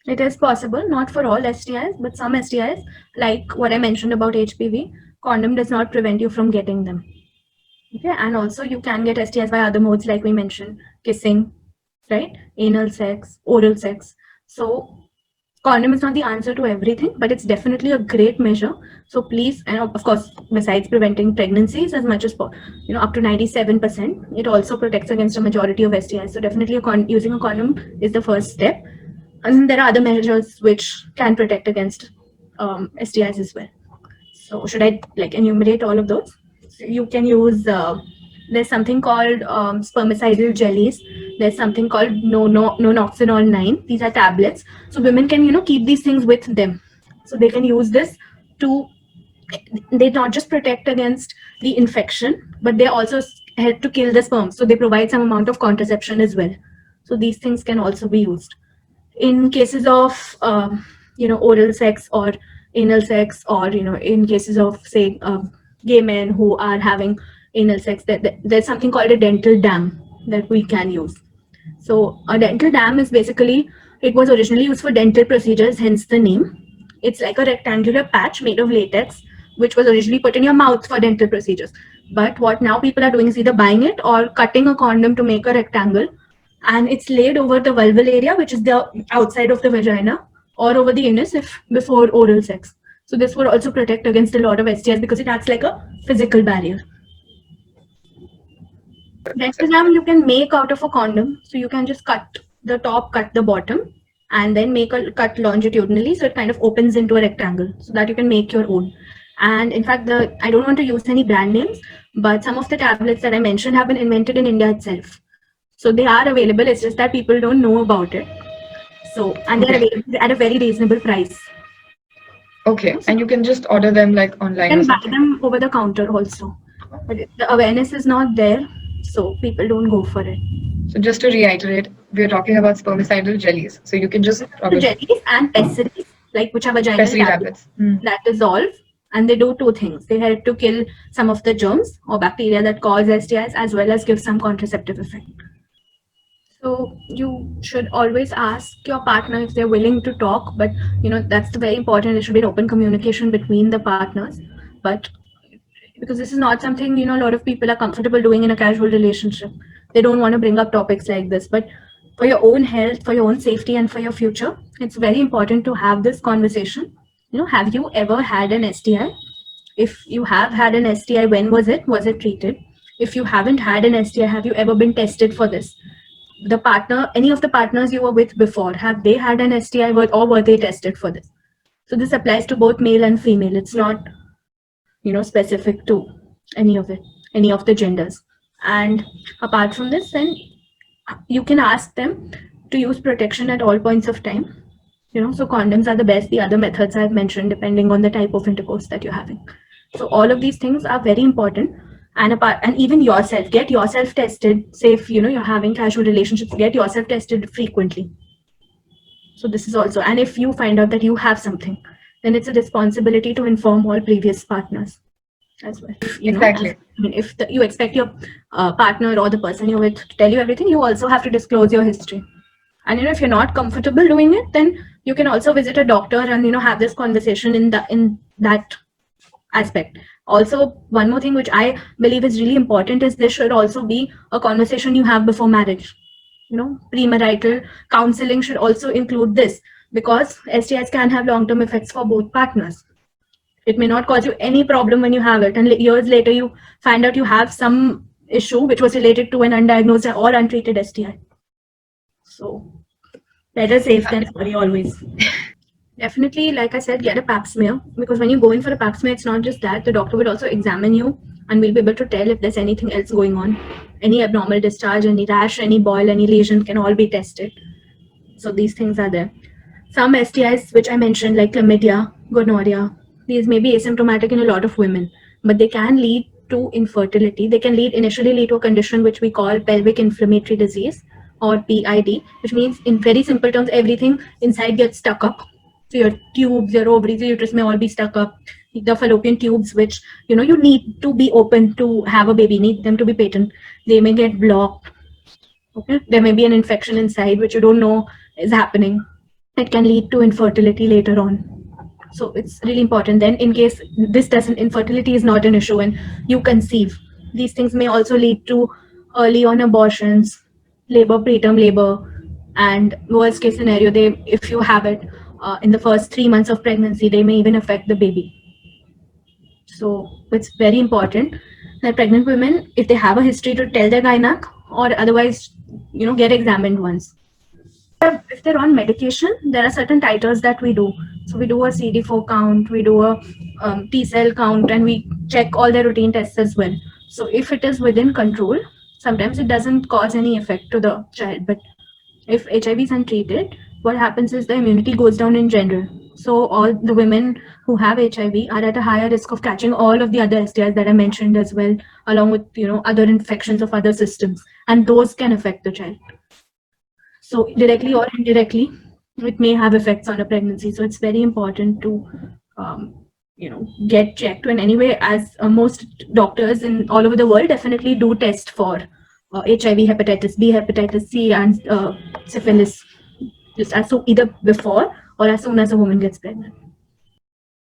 It is possible, not for all STIs, but some STIs, like what I mentioned about HPV, condom does not prevent you from getting them. Okay, and also you can get STIs by other modes, like we mentioned, kissing, right? Anal sex, oral sex. So condom is not the answer to everything, but it's definitely a great measure. So please, and of course, besides preventing pregnancies as much as up to 97%, it also protects against a majority of STIs. So definitely, using a condom is the first step, and there are other measures which can protect against STIs as well. So should I like enumerate all of those? So you can use. There's something called spermicidal jellies. There's something called nonoxynol 9. These are tablets. So women can keep these things with them. So they can use this to. They not just protect against the infection, but they also help to kill the sperm. So they provide some amount of contraception as well. So these things can also be used in cases of oral sex or anal sex, or in cases of say gay men who are having anal sex, there's something called a dental dam that we can use. So a dental dam is basically, it was originally used for dental procedures, hence the name. It's like a rectangular patch made of latex, which was originally put in your mouth for dental procedures. But what now people are doing is either buying it or cutting a condom to make a rectangle, and it's laid over the vulval area, which is the outside of the vagina, or over the anus if before oral sex. So this would also protect against a lot of STIs because it acts like a physical barrier. Dental dam you can make out of a condom, so you can just cut the top, cut the bottom, and then make a cut longitudinally, so it kind of opens into a rectangle, so that you can make your own. And in fact, I don't want to use any brand names, but some of the tablets that I mentioned have been invented in India itself. So they are available. It's just that people don't know about it. So, and they're available at a very reasonable price. Okay, and you can just order them like You online or can buy something. them over the counter also, but the awareness is not there, so people don't go for it. So just to reiterate, we're talking about spermicidal jellies. So you can just The probably jellies and pessaries, like which are vaginal pessary tablets tablets. Mm. that dissolve, and they do two things. They help to kill some of the germs or bacteria that cause STIs, as well as give some contraceptive effect. So you should always ask your partner if they're willing to talk, but that's very important. There should be an open communication between the partners. But because this is not something a lot of people are comfortable doing in a casual relationship, they don't want to bring up topics like this. But for your own health, for your own safety, and for your future, it's very important to have this conversation. Have you ever had an STI? If you have had an STI, when was it? Was it treated? If you haven't had an STI, have you ever been tested for this? The partner, any of the partners you were with before, have they had an STI, or were they tested for this? So this applies to both male and female. It's not specific to any of it, any of the genders. And apart from this, then you can ask them to use protection at all points of time. So condoms are the best. The other methods I've mentioned, depending on the type of intercourse that you're having. So all of these things are very important. And even yourself, get yourself tested. Say if you're having casual relationships, get yourself tested frequently. So this is also, and if you find out that you have something, then it's a responsibility to inform all previous partners as well. Exactly. If you expect your partner or the person you're with to tell you everything, you also have to disclose your history. And if you're not comfortable doing it, then you can also visit a doctor and have this conversation in that aspect. Also, one more thing which I believe is really important is this should also be a conversation you have before marriage. Premarital counseling should also include this, because STIs can have long-term effects for both partners. It may not cause you any problem when you have it, and years later you find out you have some issue which was related to an undiagnosed or untreated STI. So better safe than sorry always. Definitely, like I said, get a pap smear, because when you go in for a pap smear, it's not just that. The doctor will also examine you and will be able to tell if there's anything else going on. Any abnormal discharge, any rash, any boil, any lesion can all be tested. So these things are there. Some STIs, which I mentioned, like chlamydia, gonorrhea, these may be asymptomatic in a lot of women, but they can lead to infertility. They can initially lead to a condition which we call pelvic inflammatory disease, or PID, which means in very simple terms, everything inside gets stuck up. So your tubes, your ovaries, your uterus may all be stuck up. The fallopian tubes, which you need to be open to have a baby, need them to be patent, they may get blocked. Okay, there may be an infection inside which you don't know is happening. it can lead to infertility later on. So it's really important. Then, in case infertility is not an issue and you conceive, these things may also lead to early on abortions, labor, preterm labor, and worst case scenario, if you have it in the first 3 months of pregnancy, they may even affect the baby. So it's very important that pregnant women, if they have a history, to tell their gynec, or otherwise, get examined once. If they're on medication, there are certain titers that we do. So we do a CD4 count, we do a T cell count, and we check all their routine tests as well. So if it is within control, sometimes it doesn't cause any effect to the child. But if HIV is untreated, what happens is the immunity goes down in general. So all the women who have HIV are at a higher risk of catching all of the other STIs that I mentioned as well, along with other infections of other systems, and those can affect the child. So directly or indirectly, it may have effects on a pregnancy. So it's very important to get checked. And anyway, as most doctors in all over the world definitely do test for HIV, hepatitis B, hepatitis C, and syphilis, just either before or as soon as a woman gets pregnant.